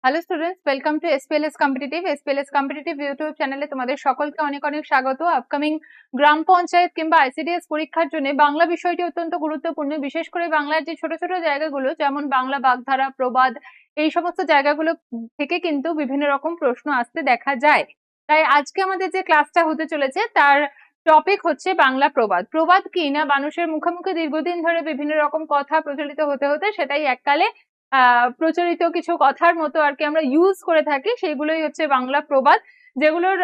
Hello students, welcome to SPLS competitive YouTube চ্যানেলে তোমাদের সকলকে অনেক অনেক স্বাগত। আপকামিং গ্রাম পঞ্চায়েত কিংবা আইসিডিএস পরীক্ষার জন্য বাংলা বিষয়টি অত্যন্ত গুরুত্বপূর্ণ। বিশেষ করে বাংলার যে ছোট ছোট জায়গাগুলো, যেমন বাংলা বাগধারা, প্রবাদ, এই সমস্ত জায়গাগুলো থেকে কিন্তু বিভিন্ন রকম প্রশ্ন আসতে দেখা যায়। তাই আজকে আমাদের যে ক্লাসটা হতে চলেছে তার টপিক হচ্ছে বাংলা প্রবাদ। প্রবাদ কি না, মানুষের মুখে মুখে দীর্ঘদিন ধরে বিভিন্ন রকম কথা প্রচলিত হতে হতে সেটাই এককালে প্রচলিত কিছু কথার মতো আর কি আমরা ইউজ করে থাকি, সেগুলোই হচ্ছে বাংলা প্রবাদ। যেগুলোর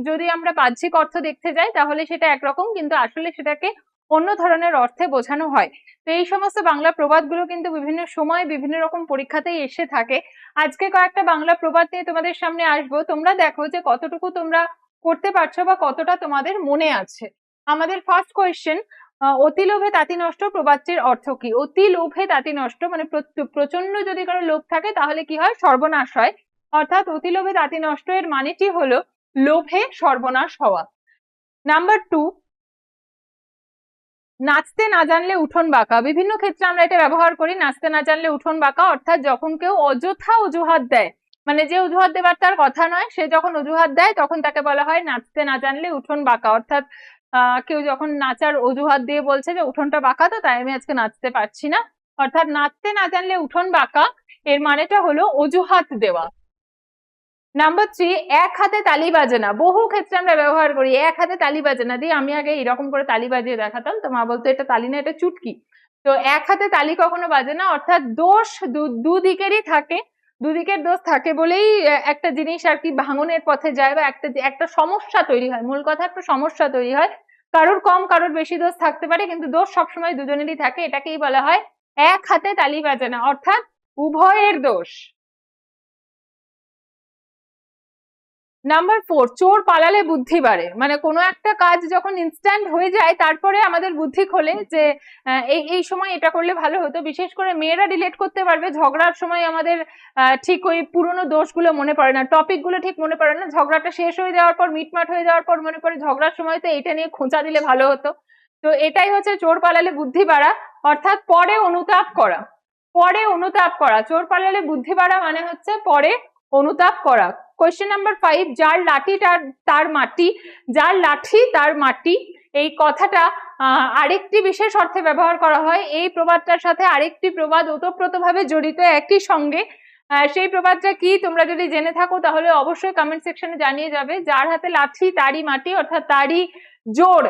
যদি আমরা বাহ্যিক অর্থ দেখতে যাই তাহলে সেটা একরকম, কিন্তু আসলে সেটাকে অন্য ধরনের অর্থে বোঝানো হয়। তো এই সমস্ত বাংলা প্রবাদ গুলো কিন্তু বিভিন্ন সময় বিভিন্ন রকম পরীক্ষাতেই এসে থাকে। আজকে কয়েকটা বাংলা প্রবাদ নিয়ে তোমাদের সামনে আসবো। তোমরা দেখো যে কতটুকু তোমরা করতে পারছো বা কতটা তোমাদের মনে আছে। আমাদের ফার্স্ট কোয়েশ্চেন, অতি লোভে তাঁতি নষ্ট প্রবাদটির অর্থ কি? অতি লোভে তাঁতি নষ্ট মানে প্রচন্ড যদি কারো লোভ থাকে তাহলে কি হয়? সর্বনাশ হয়। অর্থাৎ অতি লোভে তাঁতি নষ্ট এর মানেটি হলো লোভে সর্বনাশ হওয়া। নাম্বার 2, নাচতে না জানলে উঠোন বাঁকা। বিভিন্ন ক্ষেত্রে আমরা এটা ব্যবহার করি, নাচতে না জানলে উঠোন বাঁকা। অর্থাৎ যখন কেউ অযথা অজুহাত দেয়, মানে যে অজুহাত দেবার তার কথা নয়, সে যখন অজুহাত দেয় তখন তাকে বলা হয় নাচতে না জানলে উঠোন বাঁকা। অর্থাৎ কেউ যখন নাচার অজুহাত দিয়ে বলছে যে উঠোনটা বাঁকা, তো তাই আমি আজকে নাচতে পারছি না। অর্থাৎ নাচতে না জানলে উঠোন বাঁকা এর মানেটা হলো অজুহাত দেওয়া। নাম্বার 3, এক হাতে তালি বাজে না। বহু ক্ষেত্রে আমরা ব্যবহার করি এক হাতে তালি বাজে না দিয়ে। আমি আগে এরকম করে তালি বাজিয়ে দেখাতাম, তো মা বলতো এটা তালি না, এটা চুটকি। তো এক হাতে তালি কখনো বাজে না, অর্থাৎ দোষ দুদিকেরই থাকে, দুদিকের দোষ থাকে বলেই একটা জিনিস আর কি ভাঙনের পথে যায় বা একটা সমস্যা তৈরি হয়। মূল কথা একটা সমস্যা তৈরি হয়। কারোর কম কারোর বেশি দোষ থাকতে পারে, কিন্তু দোষ সবসময় দুজনেরই থাকে। এটাকেই বলা হয় এক হাতে তালি বাজে না, অর্থাৎ উভয়ের দোষ। নাম্বার 4, চোর পালালে বুদ্ধি বাড়ে। মানে কোনো একটা কাজ যখন ইনস্ট্যান্ট হয়ে যায় তারপরে আমাদের বুদ্ধি খোলে যে এই সময় এটা করলে ভালো হতো। বিশেষ করে মেয়েরা রিলেট করতে পারবে, ঝগড়ার সময় আমাদের ঠিক ওই পুরনো দোষগুলো মনে পড়ে না, টপিক গুলো ঠিক মনে পড়ে না। ঝগড়াটা শেষ হয়ে যাওয়ার পর, মিটমাট হয়ে যাওয়ার পর মনে পড়ে ঝগড়ার সময় তো এটা নিয়ে খোঁচা দিলে ভালো হতো। তো এটাই হচ্ছে চোর পালালে বুদ্ধি বাড়া, অর্থাৎ পরে অনুতাপ করা। পরে অনুতাপ করা, চোর পালালে বুদ্ধি বাড়া মানে হচ্ছে পরে অনুতাপ করা। কোয়েশ্চেন নাম্বার 5, যার লাঠি তার মাটি। যার লাঠি তার মাটি, এই কথাটা আরেকটি বিশেষ অর্থে ব্যবহার করা হয়। এই প্রবাদটার সাথে আরেকটি প্রবাদ ওতপ্রোতভাবে জড়িত একই সঙ্গে। সেই প্রবাদটা কি তোমরা যদি জেনে থাকো তাহলে অবশ্যই কমেন্ট সেকশনে জানিয়ে যাবে। যার হাতে লাঠি তারই মাটি, অর্থাৎ তারই জোর।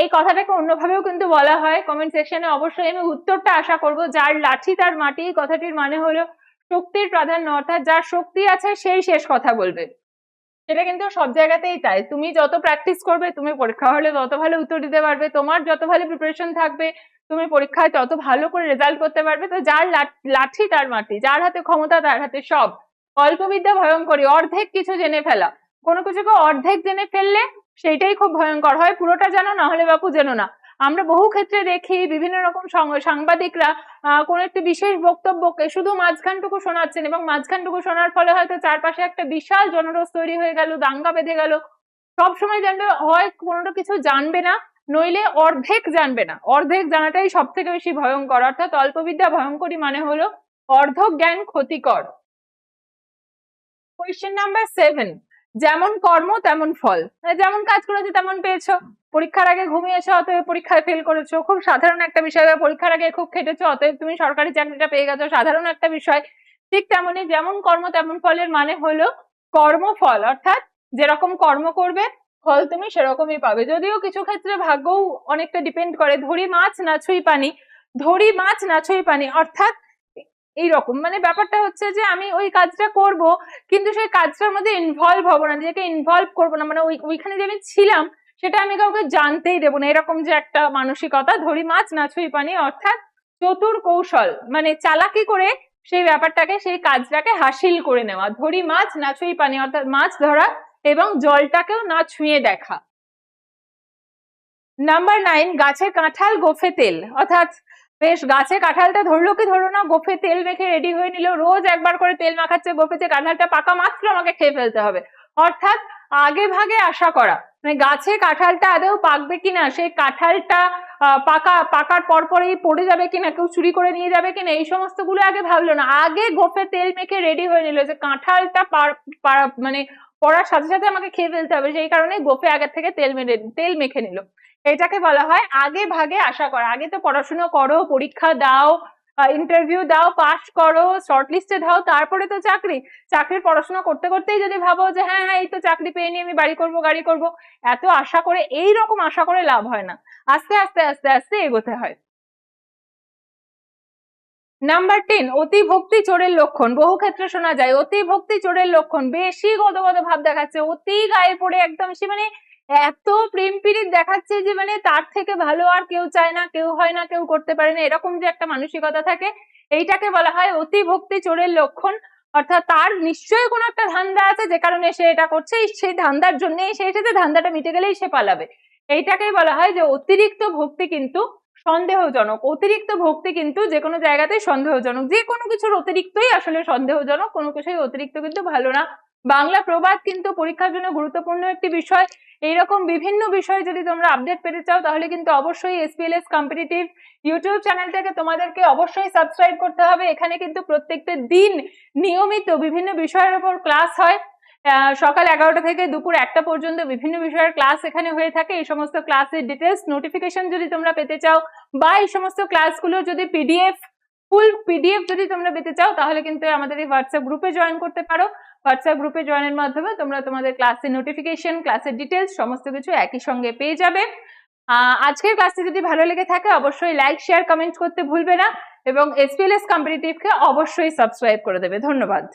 এই কথাটাকে অন্যভাবেও কিন্তু বলা হয়। কমেন্ট সেকশনে অবশ্যই আমি উত্তরটা আশা করব। যার লাঠি তার মাটি কথাটির মানে হলো শক্তির প্রাধান্য, অর্থাৎ যার শক্তি আছে সেই শেষ কথা বলবে। সেটা কিন্তু সব জায়গাতেই তাই। তুমি যত প্র্যাকটিস করবে তুমি পরীক্ষা হলে তত ভালো উত্তর দিতে পারবে, তোমার যত ভালো প্রিপারেশন থাকবে তুমি পরীক্ষায় তত ভালো করে রেজাল্ট করতে পারবে। তো যার লাঠি তার মাটি, যার হাতে ক্ষমতা তার হাতে সব। অল্প বিদ্যা ভয়ঙ্করী, অর্ধেক কিছু জেনে ফেলা। কোনো কিছুকে অর্ধেক জেনে ফেললে সেইটাই খুব ভয়ঙ্কর হয়। পুরোটা জানো না হলে বাপু জানো না। আমরা বহু ক্ষেত্রে দেখি বিভিন্ন রকম সাংবাদিকরা কোন একটি বিশেষ বক্তব্যকে শুধু মাঝখানটুকু শোনাচ্ছেন, এবং মাঝখানটুকু শোনার ফলে হয়তো চারপাশে একটা বিশাল জনরোষ তৈরি হয়ে গেল, দাঙ্গা বেঁধে গেল। সবসময় জানবে হয় কোনো কিছু জানবে না, নইলে অর্ধেক জানবে না। অর্ধেক জানাটাই সব থেকে বেশি ভয়ঙ্কর। অর্থাৎ অল্পবিদ্যা ভয়ঙ্করী মানে হলো অর্ধ জ্ঞান ক্ষতিকর। কোয়েশ্চেন নাম্বার 7, যেমন কর্ম তেমন ফল। যেমন কাজ করেছো তেমন পেয়েছো। পরীক্ষার আগে ঘুমিয়েছো অতএব পরীক্ষায় ফেল করেছো, খুব সাধারণ একটা বিষয়। পরীক্ষার আগে খুব খেটেছো অতএব তুমি সরকারি চাকরিটা পেয়ে গেছো, সাধারণ একটা বিষয়। ঠিক তেমনি যেমন কর্ম তেমন ফলের মানে হলো কর্মফল, অর্থাৎ যেরকম কর্ম করবে ফল তুমি সেরকমই পাবে। যদিও কিছু ক্ষেত্রে ভাগ্যও অনেকটা ডিপেন্ড করে। ধরি মাছ না ছুঁই পানি, ধরি মাছ না ছুঁই পানি, অর্থাৎ এইরকম মানে ব্যাপারটা হচ্ছে যে আমি ওই কাজটা করব কিন্তু সেই কাজটার মধ্যে ইনভলভ হবো না, নিজেকে ইনভলভ করবো না, মানে ওইখানে যে আমি ছিলাম সেটা আমি কাউকে জানতেই দেবো না, এরকম যে একটা মানসিকতা। ধরি মাছ না ছুঁই পানি, অর্থাৎ চতুর কৌশল, মানে চালাকি করে সেই ব্যাপারটাকে সেই কাজটাকে হাসিল করে নেওয়া। ধরি মাছ না ছুঁই পানি, অর্থাৎ মাছ ধরা এবং জলটাকেও না ছুঁয়ে দেখা। নাম্বার 9, গাছে কাঁঠাল গোফে তেল। অর্থাৎ বেশ, গাছে কাঁঠালটা ধরলো কি ধরলো না, গোফে তেল মেখে রেডি হয়ে নিল, রোজ একবার করে তেল মাখাচ্ছে গোফে, যে কাঁঠালটা পাকা মাত্র আমাকে খেয়ে ফেলতে হবে। অর্থাৎ আগে ভাগে আশা করা, মানে গাছে কাঁঠালটা আদৌ পাকবে কিনা, সেই কাঁঠালটা পাকার পরপরই পড়ে যাবে কিনা, কেউ চুরি করে নিয়ে যাবে কিনা, এই সমস্ত গুলো আগে ভাবলো না। আগে গোফে তেল মেখে রেডি হয়ে নিল যে কাঁঠালটা মানে পড়ার সাথে সাথে আমাকে খেয়ে ফেলতে হবে, সেই কারণে গোফে আগের থেকে তেল মেখে নিল। এটাকে বলা হয় আগে ভাগে আশা করা। আগে তো পড়াশোনা করো, পরীক্ষা দাও, ইন্টারভিউ দাও, পাস করো, শর্টলিস্টে দাও, তারপরে তো চাকরির পড়াশোনা করতে করতেই যদি ভাবো যে হ্যাঁ হ্যাঁ এই তো চাকরি পেয়ে নিয়ে আমি বাড়ি করব গাড়ি করব, এত আশা করে, এইরকম আশা করে লাভ হয় না। আস্তে আস্তে আস্তে আস্তে এগোতে হয়। নাম্বার 10, অতি ভক্তি চোরের লক্ষণ। বহু ক্ষেত্রে শোনা যায় অতি ভক্তি চোরের লক্ষণ। বেশি গদগদ ভাব দেখাচ্ছে, অতি গায়ে পড়ে একদম সে মানে এত প্রেম পীড়িত দেখাচ্ছে যে মানে তার থেকে ভালো আর কেউ চায় না, কেউ হয় না, কেউ করতে পারে না, এরকম যে একটা মানসিকতা থাকে, এইটাকে বলা হয় অতি ভক্তি চোরের লক্ষণ। অর্থাৎ তার নিশ্চয়ই কোনো একটা ধান্দা আছে যে কারণে সে এটা করছে, সেই ধান্দার জন্যই সে এসেছে, ধান্দাটা মিটে গেলেই সে পালাবে। এইটাকেই বলা হয় যে অতিরিক্ত ভক্তি কিন্তু সন্দেহজনক। অতিরিক্ত ভক্তি কিন্তু যে কোনো জায়গাতেই সন্দেহজনক, যে কোনো কিছুর অতিরিক্তই আসলে সন্দেহজনক, কোনো কিছুই অতিরিক্ত কিন্তু ভালো না। বাংলা প্রবাদ কিন্তু পরীক্ষার জন্য গুরুত্বপূর্ণ একটি বিষয়। এইরকম বিভিন্ন বিষয় যদি তোমরা আপডেট পেতে চাও তাহলে কিন্তু অবশ্যই SPLS কম্পিটিটিভ ইউটিউব চ্যানেলটাকে তোমাদেরকে অবশ্যই সাবস্ক্রাইব করতে হবে। এখানে কিন্তু প্রত্যেকটা দিন নিয়মিত বিভিন্ন বিষয়ের উপর ক্লাস হয়। সকাল 11টা থেকে দুপুর 1টা পর্যন্ত বিভিন্ন বিষয়ের ক্লাস এখানে হয়ে থাকে। এই সমস্ত ক্লাসের ডিটেলস নোটিফিকেশন যদি তোমরা পেতে চাও বা এই সমস্ত ক্লাসগুলো যদি ফুল পিডিএফ যদি তোমরা পেতে চাও তাহলে কিন্তু আমাদের এই হোয়াটসঅ্যাপ গ্রুপে জয়েন করতে পারো। হোয়াটসঅ্যাপ গ্রুপে জয়েনের মাধ্যমে তোমরা তোমাদের ক্লাসের নোটিফিকেশন, ক্লাসের ডিটেলস সমস্ত কিছু একই সঙ্গে পেয়ে যাবে। আজকের ক্লাসটি যদি ভালো লেগে থাকে অবশ্যই লাইক, শেয়ার, কমেন্ট করতে ভুলবে না এবং SPLS কম্পিটিটিভকে অবশ্যই সাবস্ক্রাইব করে দেবে। ধন্যবাদ।